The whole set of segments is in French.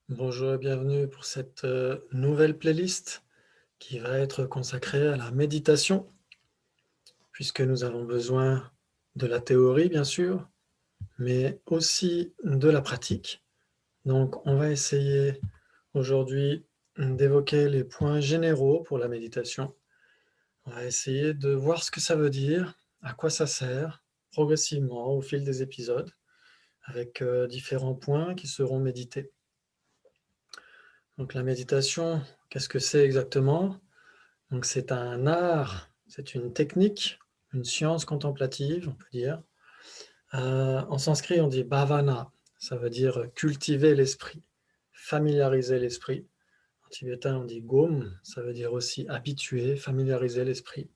Bonjour et bienvenue pour cette nouvelle playlist qui va être consacrée à la méditation, puisque nous avons besoin de la théorie, bien sûr, mais aussi de la pratique. Donc, on va essayer aujourd'hui d'évoquer les points généraux pour la méditation. On va essayer de voir ce que ça veut dire, à quoi ça sert, progressivement au fil des épisodes, avec différents points qui seront médités. Donc la méditation, qu'est-ce que c'est exactement? Donc c'est un art, c'est une technique, une science contemplative, on peut dire. En sanskrit, on dit bhavana, ça veut dire cultiver l'esprit, familiariser l'esprit. En tibétain, on dit gom, ça veut dire aussi habituer, familiariser l'esprit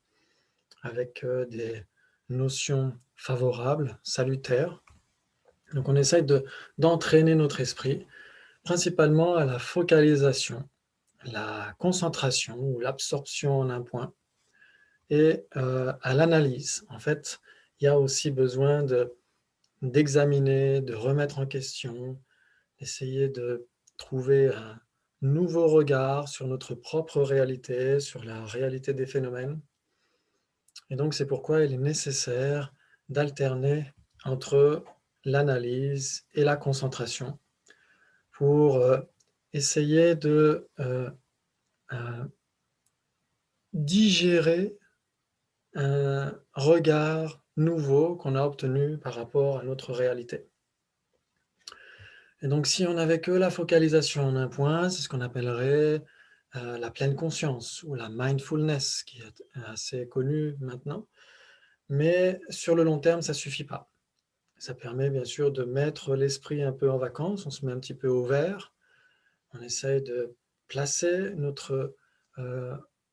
avec des notions favorables, salutaires. Donc on essaye d'entraîner notre esprit, principalement à la focalisation, la concentration ou l'absorption en un point, et à l'analyse. En fait, il y a aussi besoin d'examiner, de remettre en question, d'essayer de trouver un nouveau regard sur notre propre réalité, sur la réalité des phénomènes. Et donc, c'est pourquoi il est nécessaire d'alterner entre l'analyse et la concentration pour essayer de digérer un regard nouveau qu'on a obtenu par rapport à notre réalité. Et donc si on n'avait que la focalisation en un point, c'est ce qu'on appellerait la pleine conscience ou la mindfulness, qui est assez connue maintenant. Mais sur le long terme, ça ne suffit pas. Ça permet bien sûr de mettre l'esprit un peu en vacances, on se met un petit peu au vert, on essaye de placer notre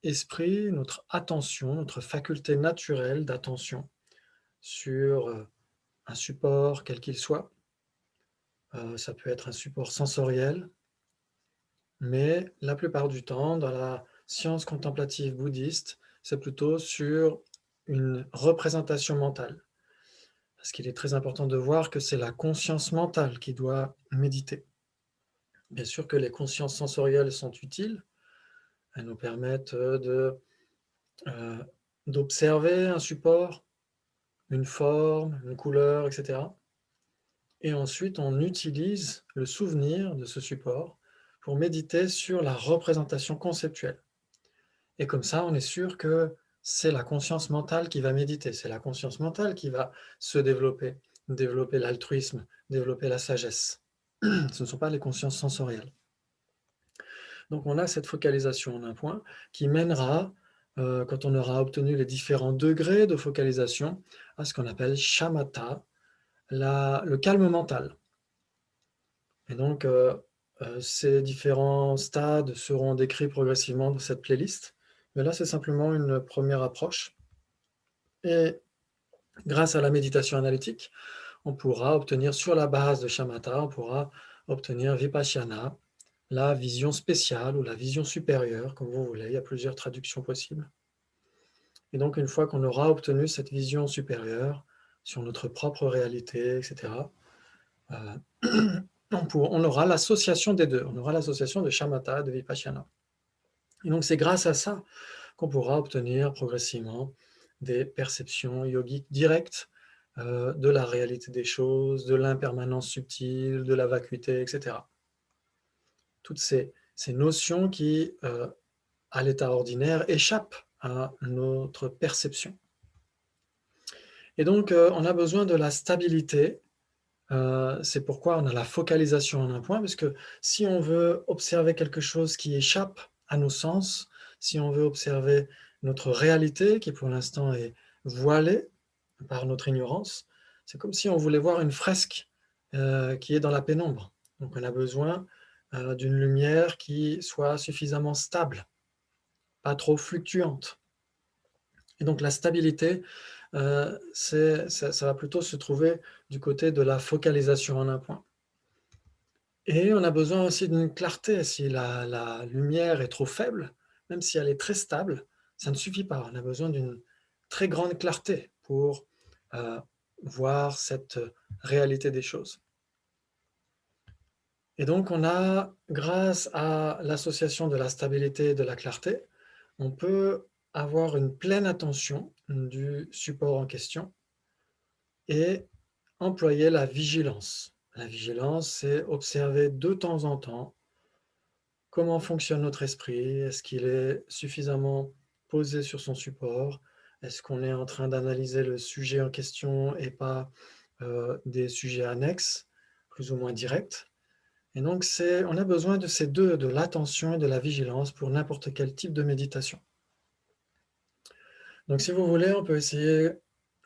esprit, notre attention, notre faculté naturelle d'attention sur un support quel qu'il soit. Ça peut être un support sensoriel, mais la plupart du temps, dans la science contemplative bouddhiste, c'est plutôt sur une représentation mentale. Parce qu'il est très important de voir que c'est la conscience mentale qui doit méditer. Bien sûr que les consciences sensorielles sont utiles, elles nous permettent euh, d'observer un support, une forme, une couleur, etc. Et ensuite, on utilise le souvenir de ce support pour méditer sur la représentation conceptuelle. Et comme ça, on est sûr que c'est la conscience mentale qui va méditer, c'est la conscience mentale qui va se développer l'altruisme, développer la sagesse. Ce ne sont pas les consciences sensorielles. Donc on a cette focalisation en un point qui mènera, quand on aura obtenu les différents degrés de focalisation, à ce qu'on appelle shamatha, le calme mental. Et donc, ces différents stades seront décrits progressivement dans cette playlist. Mais là, c'est simplement une première approche. Et grâce à la méditation analytique, on pourra obtenir, sur la base de shamatha, on pourra obtenir vipassana, la vision spéciale ou la vision supérieure, comme vous voulez. Il y a plusieurs traductions possibles. Et donc, une fois qu'on aura obtenu cette vision supérieure sur notre propre réalité, etc., on aura l'association des deux. On aura l'association de shamatha et de vipassana. Et donc, c'est grâce à ça qu'on pourra obtenir progressivement des perceptions yogiques directes de la réalité des choses, de l'impermanence subtile, de la vacuité, etc. Toutes ces notions qui, à l'état ordinaire, échappent à notre perception. Et donc, on a besoin de la stabilité. C'est pourquoi on a la focalisation en un point, parce que si on veut observer quelque chose qui échappe à nos sens, si on veut observer notre réalité, qui pour l'instant est voilée par notre ignorance, c'est comme si on voulait voir une fresque qui est dans la pénombre. Donc on a besoin d'une lumière qui soit suffisamment stable, pas trop fluctuante. Et donc la stabilité, ça va plutôt se trouver du côté de la focalisation en un point. Et on a besoin aussi d'une clarté. Si la lumière est trop faible, même si elle est très stable, ça ne suffit pas. On a besoin d'une très grande clarté pour voir cette réalité des choses. Et donc on a, grâce à l'association de la stabilité et de la clarté, on peut avoir une pleine attention du support en question et employer la vigilance. La vigilance, c'est observer de temps en temps comment fonctionne notre esprit. Est-ce qu'il est suffisamment posé sur son support? Est-ce qu'on est en train d'analyser le sujet en question et pas des sujets annexes, plus ou moins directs? Et donc on a besoin de ces deux, de l'attention et de la vigilance pour n'importe quel type de méditation. Donc si vous voulez, on peut essayer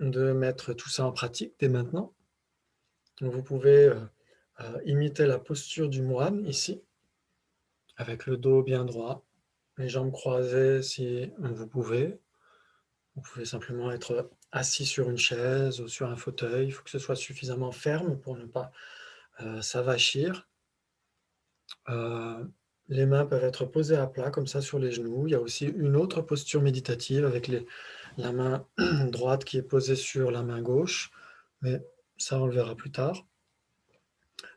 de mettre tout ça en pratique dès maintenant. Donc vous pouvez imiter la posture du moine ici, avec le dos bien droit, les jambes croisées si vous pouvez. Vous pouvez simplement être assis sur une chaise ou sur un fauteuil. Il faut que ce soit suffisamment ferme pour ne pas s'avachir. Les mains peuvent être posées à plat, comme ça, sur les genoux. Il y a aussi une autre posture méditative avec la main droite qui est posée sur la main gauche, mais ça, on le verra plus tard.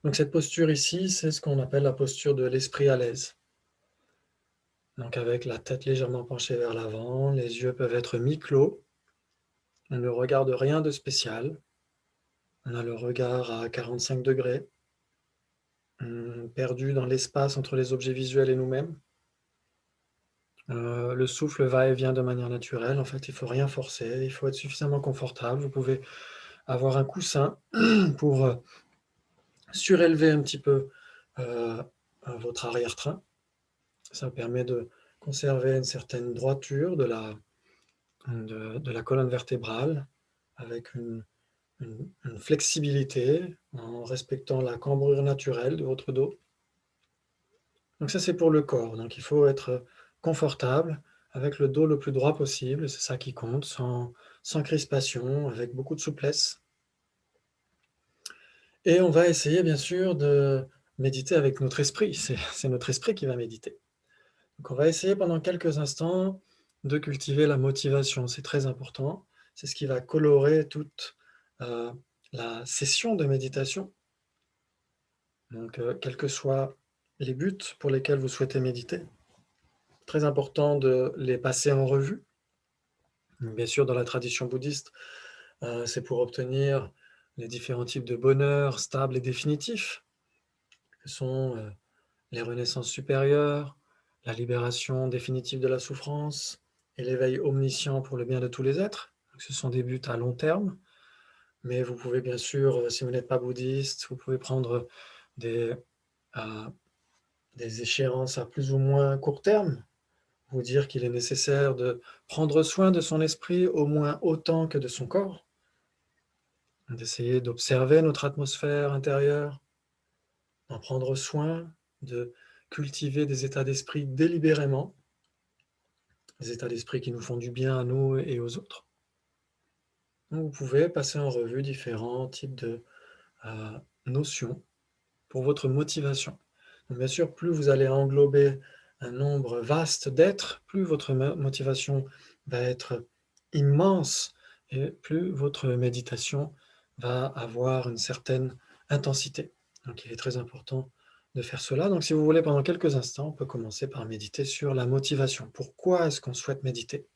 Donc cette posture ici, c'est ce qu'on appelle la posture de l'esprit à l'aise. Donc avec la tête légèrement penchée vers l'avant, les yeux peuvent être mi-clos. On ne regarde rien de spécial. On a le regard à 45 degrés, perdu dans l'espace entre les objets visuels et nous-mêmes. Le souffle va et vient de manière naturelle. En fait, il ne faut rien forcer, il faut être suffisamment confortable. Vous pouvez avoir un coussin pour surélever un petit peu votre arrière-train. Ça permet de conserver une certaine droiture de la colonne vertébrale avec une flexibilité en respectant la cambrure naturelle de votre dos. Donc ça, c'est pour le corps. Donc il faut être confortable avec le dos le plus droit possible, c'est ça qui compte, sans crispation, avec beaucoup de souplesse. Et on va essayer bien sûr de méditer avec notre esprit, c'est notre esprit qui va méditer. Donc on va essayer pendant quelques instants de cultiver la motivation, c'est très important. C'est ce qui va colorer toute la session de méditation. Donc quels que soient les buts pour lesquels vous souhaitez méditer, très important de les passer en revue. Bien sûr, dans la tradition bouddhiste, c'est pour obtenir les différents types de bonheur stables et définitifs, que sont les renaissances supérieures, la libération définitive de la souffrance et l'éveil omniscient pour le bien de tous les êtres. Donc, ce sont des buts à long terme, mais vous pouvez bien sûr, si vous n'êtes pas bouddhiste, vous pouvez prendre des, euh, des échéances à plus ou moins court terme, vous dire qu'il est nécessaire de prendre soin de son esprit au moins autant que de son corps, d'essayer d'observer notre atmosphère intérieure, d'en prendre soin, de cultiver des états d'esprit délibérément, des états d'esprit qui nous font du bien à nous et aux autres. Donc vous pouvez passer en revue différents types de notions pour votre motivation. Donc bien sûr, plus vous allez englober un nombre vaste d'êtres, plus votre motivation va être immense et plus votre méditation va avoir une certaine intensité. Donc il est très important de faire cela. Donc si vous voulez, pendant quelques instants, on peut commencer par méditer sur la motivation. Pourquoi est-ce qu'on souhaite méditer?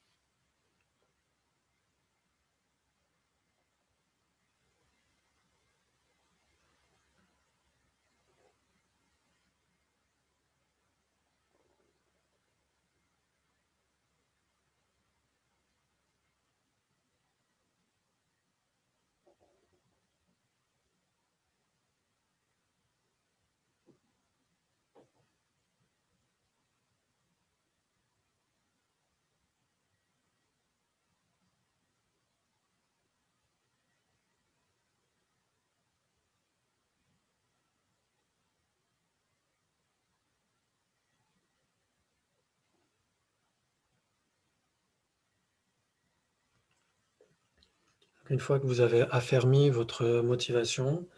Une fois que vous avez affermi votre motivation,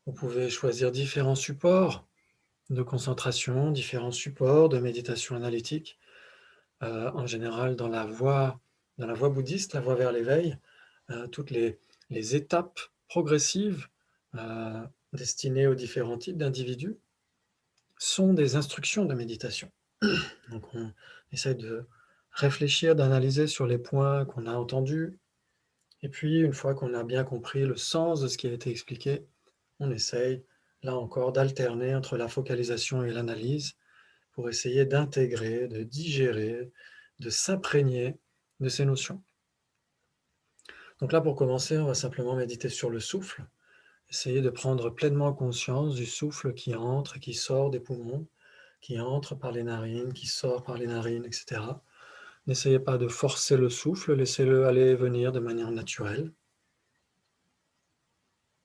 vous pouvez choisir différents supports de concentration, différents supports de méditation analytique. En général, dans la voie bouddhiste, la voie vers l'éveil, toutes les étapes progressives destinées aux différents types d'individus. sont des instructions de méditation. Donc on essaie de réfléchir, d'analyser sur les points qu'on a entendus, et puis une fois qu'on a bien compris le sens de ce qui a été expliqué, on essaye, là encore, d'alterner entre la focalisation et l'analyse pour essayer d'intégrer, de digérer, de s'imprégner de ces notions. Donc là, pour commencer, on va simplement méditer sur le souffle, essayer de prendre pleinement conscience du souffle qui entre et qui sort des poumons, qui entre par les narines, qui sort par les narines, etc. N'essayez pas de forcer le souffle, laissez-le aller et venir de manière naturelle.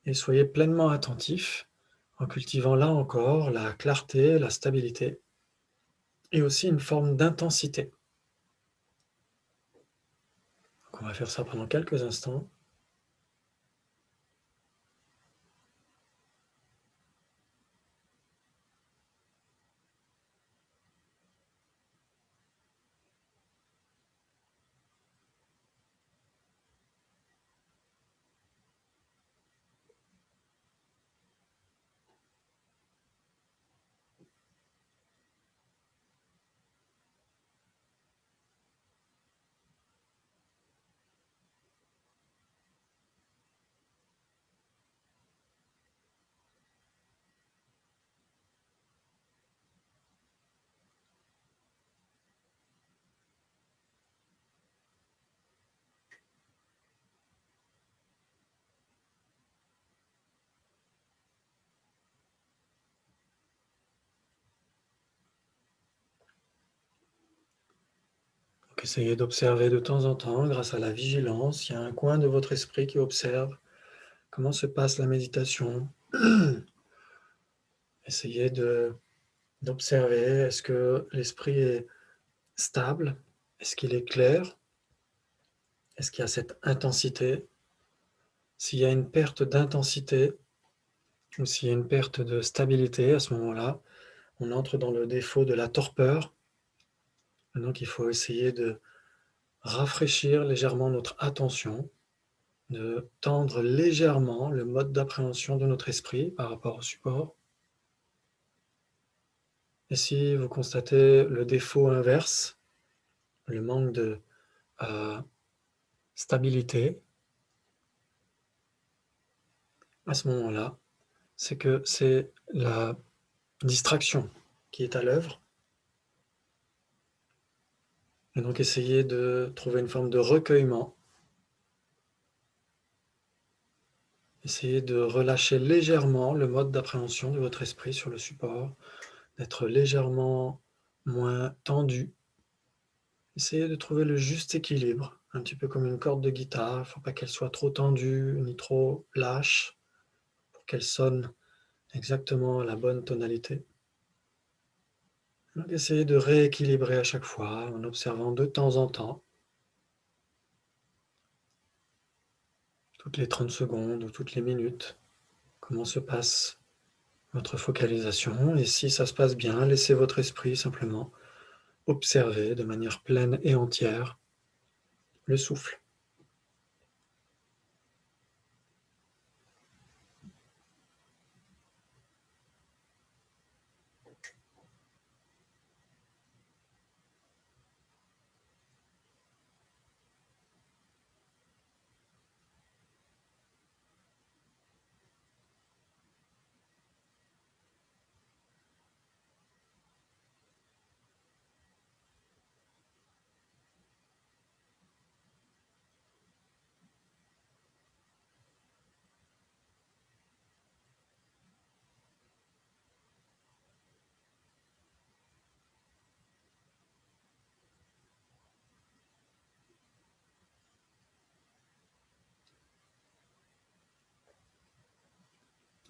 Et soyez pleinement attentif en cultivant là encore la clarté, la stabilité et aussi une forme d'intensité. Donc on va faire ça pendant quelques instants. Donc essayez d'observer de temps en temps, grâce à la vigilance, il y a un coin de votre esprit qui observe comment se passe la méditation. Essayez d'observer, est-ce que l'esprit est stable? Est-ce qu'il est clair? Est-ce qu'il y a cette intensité? S'il y a une perte d'intensité ou s'il y a une perte de stabilité, à ce moment-là, on entre dans le défaut de la torpeur. Donc il faut essayer de rafraîchir légèrement notre attention, de tendre légèrement le mode d'appréhension de notre esprit par rapport au support. Et si vous constatez le défaut inverse, le manque de stabilité, à ce moment-là, c'est que c'est la distraction qui est à l'œuvre. Et donc essayez de trouver une forme de recueillement. Essayez de relâcher légèrement le mode d'appréhension de votre esprit sur le support, d'être légèrement moins tendu. Essayez de trouver le juste équilibre, un petit peu comme une corde de guitare. Il ne faut pas qu'elle soit trop tendue ni trop lâche pour qu'elle sonne exactement à la bonne tonalité. Donc essayez de rééquilibrer à chaque fois en observant de temps en temps, toutes les 30 secondes ou toutes les minutes, comment se passe votre focalisation. Et si ça se passe bien, laissez votre esprit simplement observer de manière pleine et entière le souffle.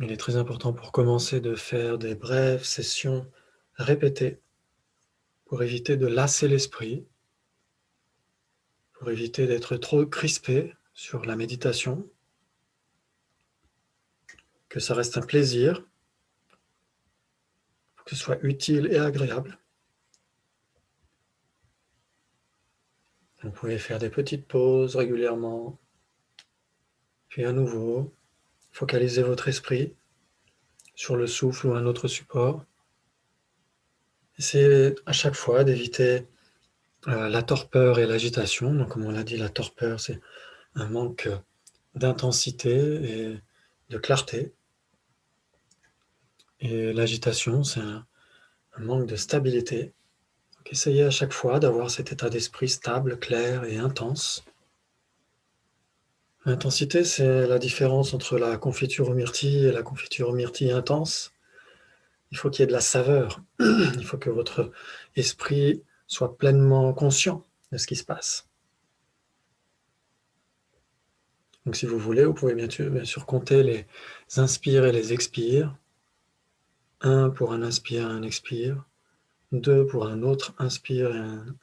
Il est très important pour commencer de faire des brèves sessions répétées pour éviter de lasser l'esprit, pour éviter d'être trop crispé sur la méditation, que ça reste un plaisir, que ce soit utile et agréable. Vous pouvez faire des petites pauses régulièrement, puis à nouveau, focalisez votre esprit sur le souffle ou un autre support. Essayez à chaque fois d'éviter la torpeur et l'agitation. Donc, comme on l'a dit, la torpeur, c'est un manque d'intensité et de clarté. Et l'agitation, c'est un manque de stabilité. Donc, essayez à chaque fois d'avoir cet état d'esprit stable, clair et intense. L'intensité, c'est la différence entre la confiture aux myrtilles et la confiture aux myrtilles intense. Il faut qu'il y ait de la saveur. Il faut que votre esprit soit pleinement conscient de ce qui se passe. Donc si vous voulez, vous pouvez bien sûr compter les inspires et les expires. 1 pour un inspire et un expire. 2 pour un autre inspire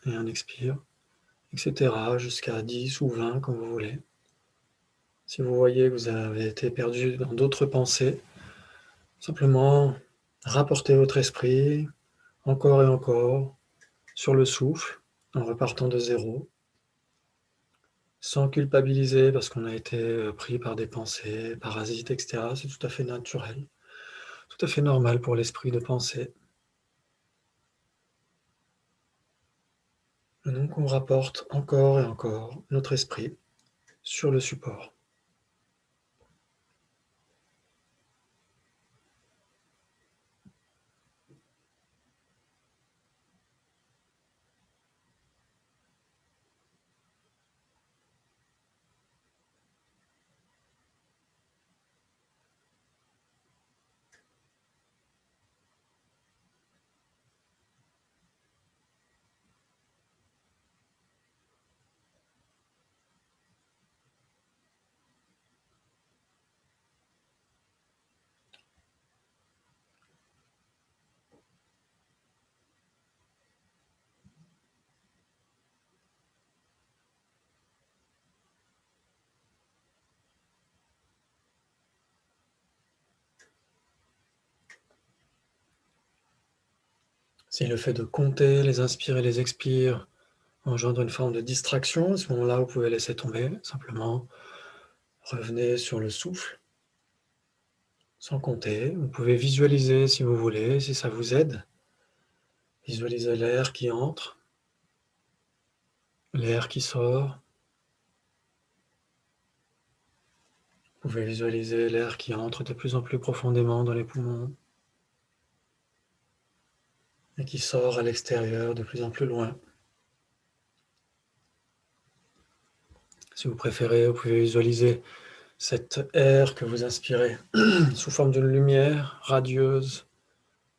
et un expire, etc. jusqu'à 10 ou 20, comme vous voulez. Si vous voyez que vous avez été perdu dans d'autres pensées, simplement rapportez votre esprit encore et encore sur le souffle en repartant de zéro, sans culpabiliser parce qu'on a été pris par des pensées, parasites, etc. C'est tout à fait naturel, tout à fait normal pour l'esprit de penser. Et donc on rapporte encore et encore notre esprit sur le support. Si le fait de compter les inspires et les expires engendre une forme de distraction, à ce moment-là, vous pouvez laisser tomber, simplement revenez sur le souffle, sans compter. Vous pouvez visualiser si vous voulez, si ça vous aide. Visualisez l'air qui entre, l'air qui sort. Vous pouvez visualiser l'air qui entre de plus en plus profondément dans les poumons et qui sort à l'extérieur de plus en plus loin. Si vous préférez, vous pouvez visualiser cet air que vous inspirez sous forme d'une lumière radieuse,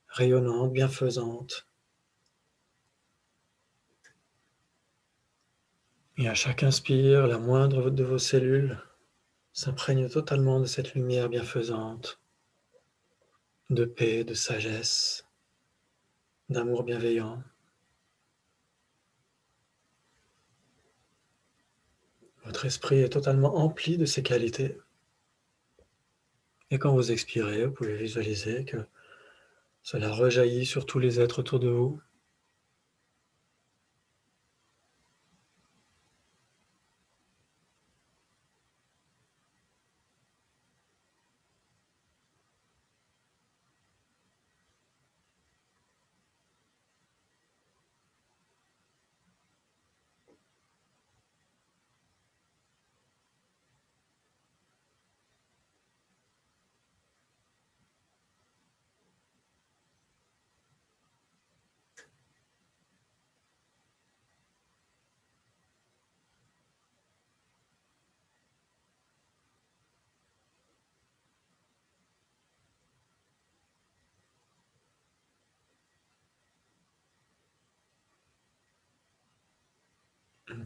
rayonnante, bienfaisante. Et à chaque inspire, la moindre de vos cellules s'imprègne totalement de cette lumière bienfaisante, de paix, de sagesse, d'amour bienveillant. Votre esprit est totalement empli de ces qualités. Et quand vous expirez, vous pouvez visualiser que cela rejaillit sur tous les êtres autour de vous.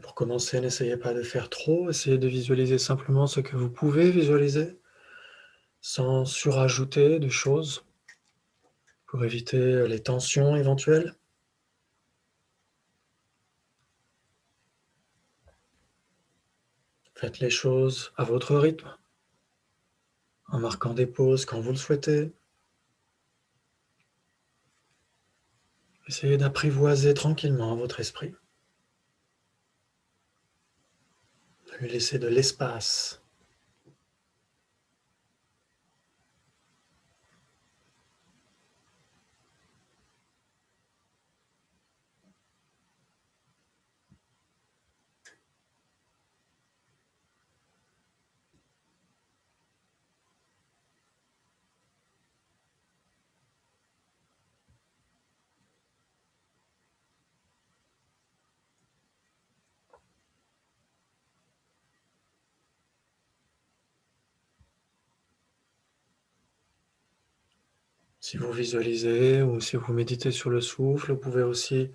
Pour commencer, n'essayez pas de faire trop, essayez de visualiser simplement ce que vous pouvez visualiser, sans surajouter de choses, pour éviter les tensions éventuelles. Faites les choses à votre rythme, en marquant des pauses quand vous le souhaitez. Essayez d'apprivoiser tranquillement votre esprit, de lui laisser de l'espace. Si vous visualisez ou si vous méditez sur le souffle, vous pouvez aussi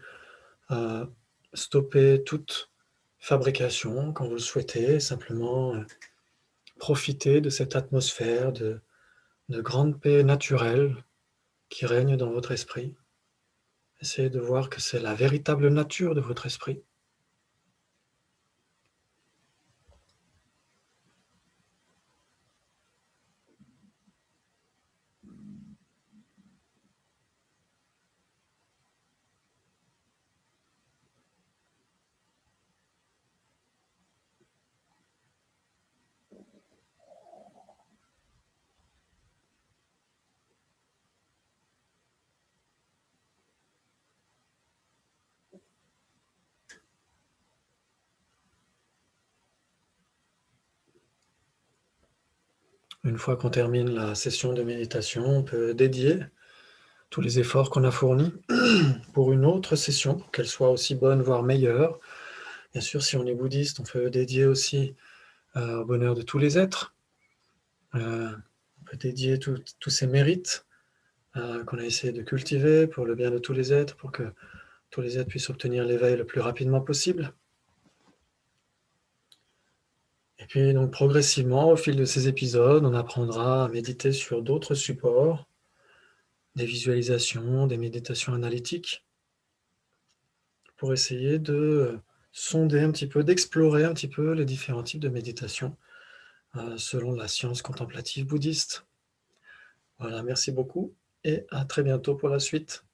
euh, stopper toute fabrication quand vous le souhaitez, simplement profiter de cette atmosphère de grande paix naturelle qui règne dans votre esprit. Essayez de voir que c'est la véritable nature de votre esprit. Une fois qu'on termine la session de méditation, on peut dédier tous les efforts qu'on a fournis pour une autre session, pour qu'elle soit aussi bonne, voire meilleure. Bien sûr, si on est bouddhiste, on peut dédier aussi au bonheur de tous les êtres. On peut dédier tous ces mérites qu'on a essayé de cultiver pour le bien de tous les êtres, pour que tous les êtres puissent obtenir l'éveil le plus rapidement possible. Et puis donc progressivement, au fil de ces épisodes, on apprendra à méditer sur d'autres supports, des visualisations, des méditations analytiques, pour essayer de sonder un petit peu, d'explorer un petit peu les différents types de méditation selon la science contemplative bouddhiste. Voilà, merci beaucoup et à très bientôt pour la suite.